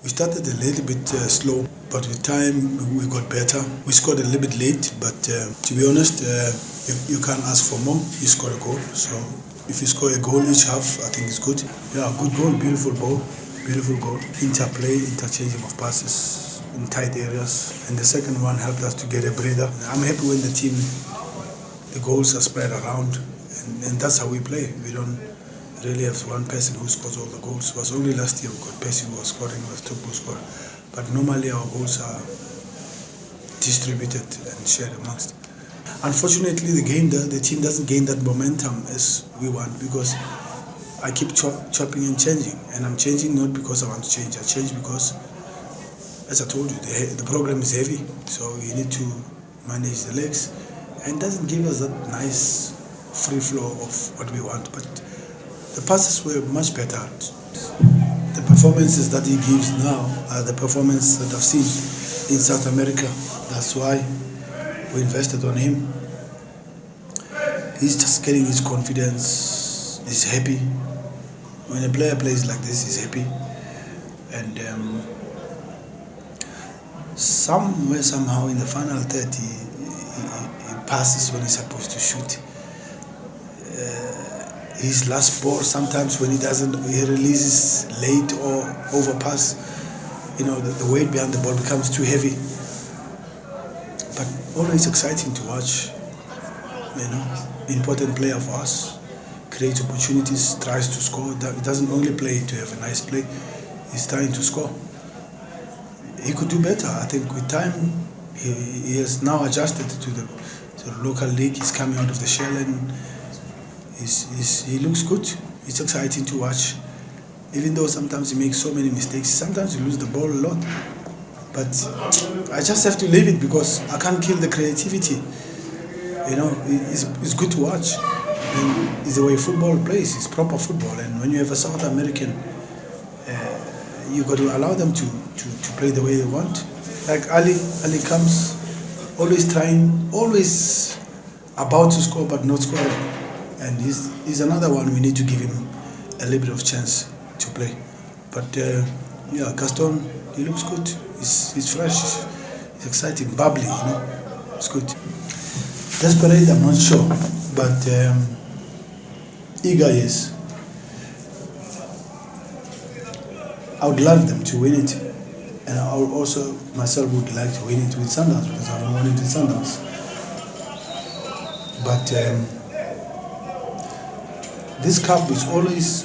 We started a little bit slow, but with time we got better. We scored a little bit late, but to be honest, you can't ask for more. You scored a goal, so if you score a goal each half, I think it's good. Yeah, good goal, beautiful ball, beautiful goal. Interplay, interchanging of passes in tight areas, and the second one helped us to get a breather. I'm happy when the goals are spread around, and that's how we play. We don't really have one person who scores all the goals. It was only last year we got Percy who was scoring, was top goal scorer. But normally our goals are distributed and shared amongst. Unfortunately, the team doesn't gain that momentum as we want, because I keep chopping and changing, and I'm changing not because I want to change. I change because, as I told you, the program is heavy, so you need to manage the legs, and it doesn't give us that nice free flow of what we want. But the passes were much better. The performances that he gives now are the performances that I've seen in South America. That's why we invested on him. He's just getting his confidence. He's happy. When a player plays like this, he's happy. And somehow in the final third, he passes when he's supposed to shoot. His last ball, sometimes when he releases late or overpass, the weight behind the ball becomes too heavy. But always exciting to watch. Important player for us, creates opportunities, tries to score. He doesn't only play to have a nice play, he's trying to score. He could do better. I think with time, he has now adjusted to the local league. He's coming out of the shell and he looks good. It's exciting to watch. Even though sometimes he makes so many mistakes, sometimes he loses the ball a lot. But I just have to leave it because I can't kill the creativity. It's good to watch. And it's the way football plays. It's proper football. And when you have a South American, you got to allow them to play the way they want. Like Ali comes, always trying, always about to score but not scoring. And he's another one we need to give him a little bit of chance to play. But Gaston, he looks good. He's fresh. He's exciting, bubbly. It's good. Desperate, I'm not sure, but eager, yes. I would love them to win it, and I would also myself would like to win it with Sundowns because I've won it with Sundowns. But this cup is always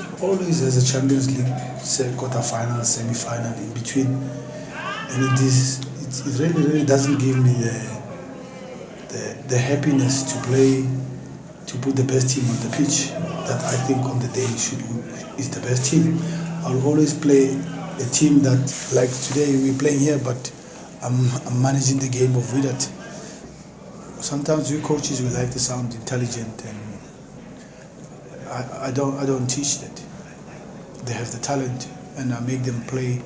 has a Champions League quarter-final, semi-final in between, and it really doesn't give me the happiness to play, to put the best team on the pitch that I think on the day is the best team. I'll always play a team that, like today we're playing here, but I'm managing the game of Wydad. Sometimes we coaches we like to sound intelligent, and I don't teach that. They have the talent, and I make them play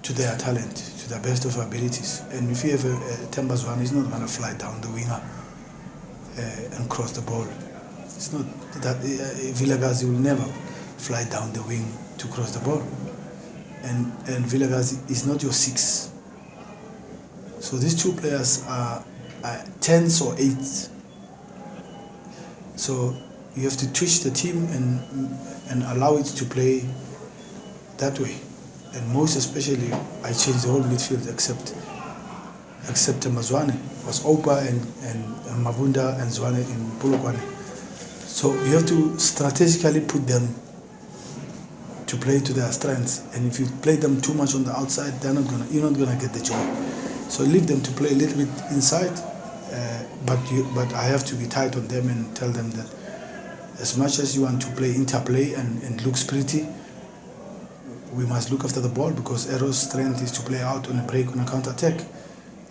to their talent, to the best of abilities. And if you have a Tembazwan, he's not going to fly down the winger and cross the ball. It's not that Vilakazi will never fly down the wing to cross the ball. And Vilakazi is not your 6. So these two players are 10s or 8s. So you have to twitch the team and allow it to play that way. And most especially, I changed the whole midfield except Mazwane. It was Opa and Mabunda and Zwane in Polokwane. So you have to strategically put them to play to their strengths. And if you play them too much on the outside, you're not gonna get the joy. So leave them to play a little bit inside, but I have to be tight on them and tell them that as much as you want to play interplay and looks pretty, we must look after the ball, because Ero's strength is to play out on a break, on a counter-attack.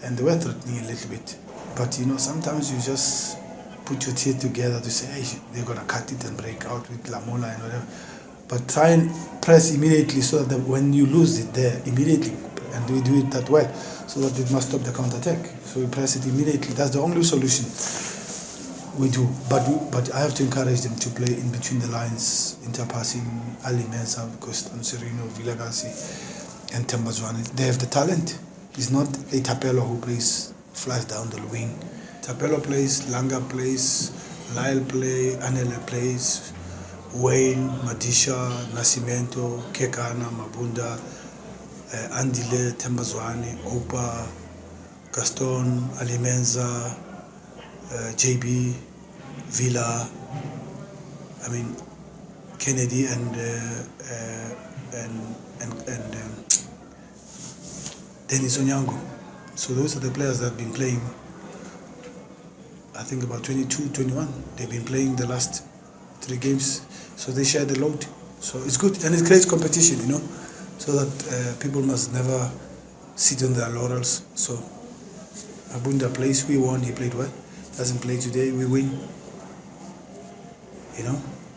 And they were threatening a little bit. But sometimes you just put your teeth together to say, hey, they're going to cut it and break out with Lamola and whatever. But try and press immediately so that when you lose it there, immediately, and we do it that well, so that it must stop the counter-attack. So we press it immediately. That's the only solution. We do, but I have to encourage them to play in between the lines, interpassing Ali Mensa, because Sibusiso Vilakazi and Tembazwane, they have the talent. It's not a Tapelo who flies down the wing. Tapelo plays, Langa plays, Lyle plays, Anele plays, Wayne, Madisha, Nascimento, Kekana, Mabunda, Andile, Tembazwane, Opa, Gaston, Alimenza, JB, Villa, Kennedy and Dennis Onyango. So those are the players that have been playing. I think about 22, 21. They've been playing the last 3 games, so they share the load. So it's good, and it creates competition, so that people must never sit on their laurels. So Abunda plays, we won, he played well. Doesn't play today, we win.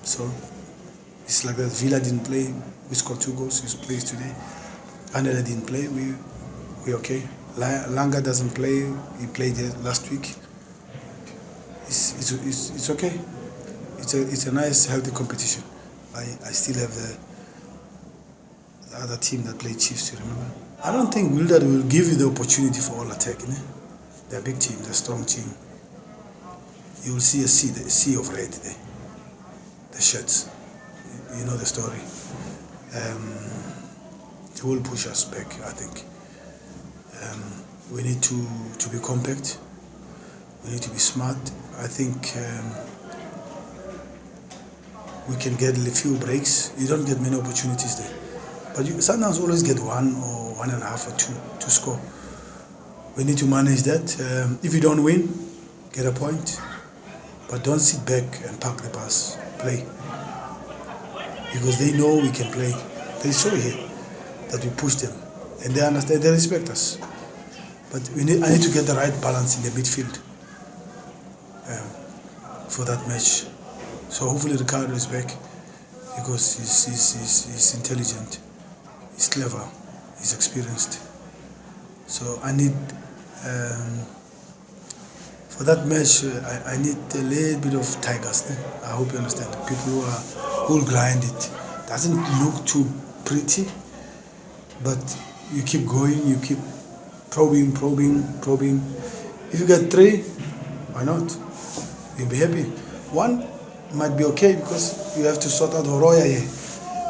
So it's like that. Villa didn't play, we scored 2 goals, he plays today. Andela didn't play, we okay. Langa doesn't play, he played last week. It's okay. It's a nice, healthy competition. I still have the other team that played Chiefs, you remember? I don't think Wildad will give you the opportunity for all attack. They're a big team, they're a strong team. You will see a sea of red there. The shirts. You know the story. It will push us back, I think. We need to be compact. We need to be smart. I think we can get a few breaks. You don't get many opportunities there. But you sometimes always get 1 or 1.5 or 2 to score. We need to manage that. If you don't win, get a point. But don't sit back and park the bus. Play. Because they know we can play. They saw here that we push them. And they understand, they respect us. But I need to get the right balance in the midfield for that match. So hopefully Ricardo is back, because he's intelligent, he's clever, he's experienced. So I need, for that match, I need a little bit of tigers. I hope you understand. People who will grind it. Doesn't look too pretty, but you keep going, you keep probing. If you get 3, why not? You'll be happy. 1 might be okay, because you have to sort out Horoya here.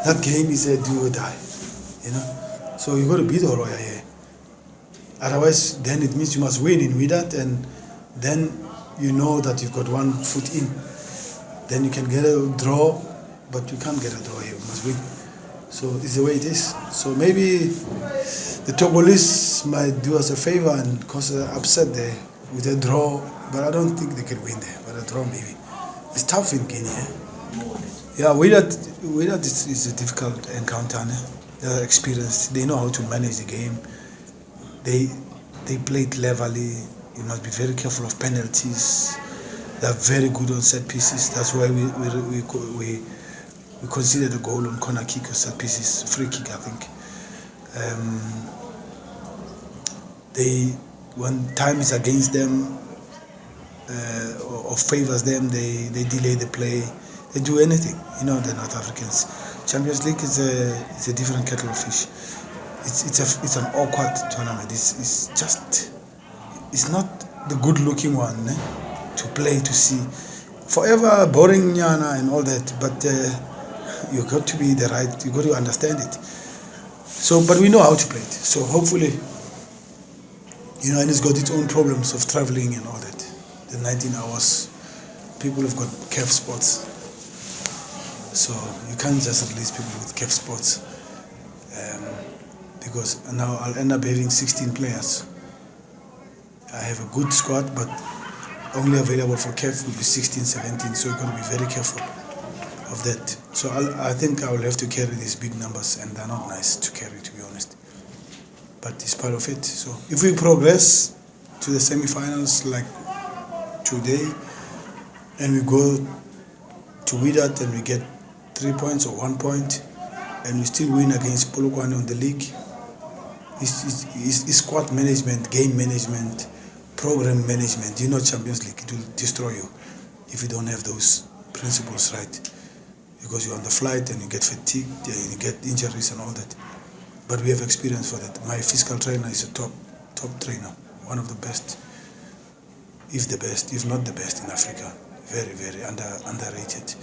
That game is a do or die, So you got to beat Horoya here. Otherwise, then it means you must win in Wydad, and then you know that you've got 1 foot in. Then you can get a draw, but you can't get a draw here. You must win. So it's the way it is. So maybe the Togolese might do us a favor and cause an upset there with a draw, but I don't think they can win there. But a draw maybe. It's tough in Guinea. Yeah, Wydad is a difficult encounter. They're experienced. They know how to manage the game. They play cleverly. You must be very careful of penalties. They're very good on set pieces. That's why we consider the goal on corner kick or set pieces, free kick, I think. When time is against them or favors them, they delay the play. They do anything, the North Africans. Champions League is a different kettle of fish. It's an awkward tournament. It's not the good-looking one to play, to see. Forever boring Nyana and all that, but you got to be the right. You got to understand it. So, but we know how to play it. So hopefully, and it's got its own problems of traveling and all that. The 19 hours, people have got CAF spots. So you can't just release people with CAF spots, because now I'll end up having 16 players. I have a good squad, but only available for CAF will be 16, 17. So you've got to be very careful of that. So I think I will have to carry these big numbers, and they're not nice to carry, to be honest. But it's part of it. So if we progress to the semi-finals like today, and we go to Wydad and we get 3 points or 1 point, and we still win against Polokwane on the league, it's squad management, game management, program management. Champions League, it will destroy you. if you don't have those principles right, because you're on the flight and you get fatigued and you get injuries and all that. But we have experience for that. My physical trainer is a top trainer, one of the best, if the best, if not the best in Africa. Very, very underrated.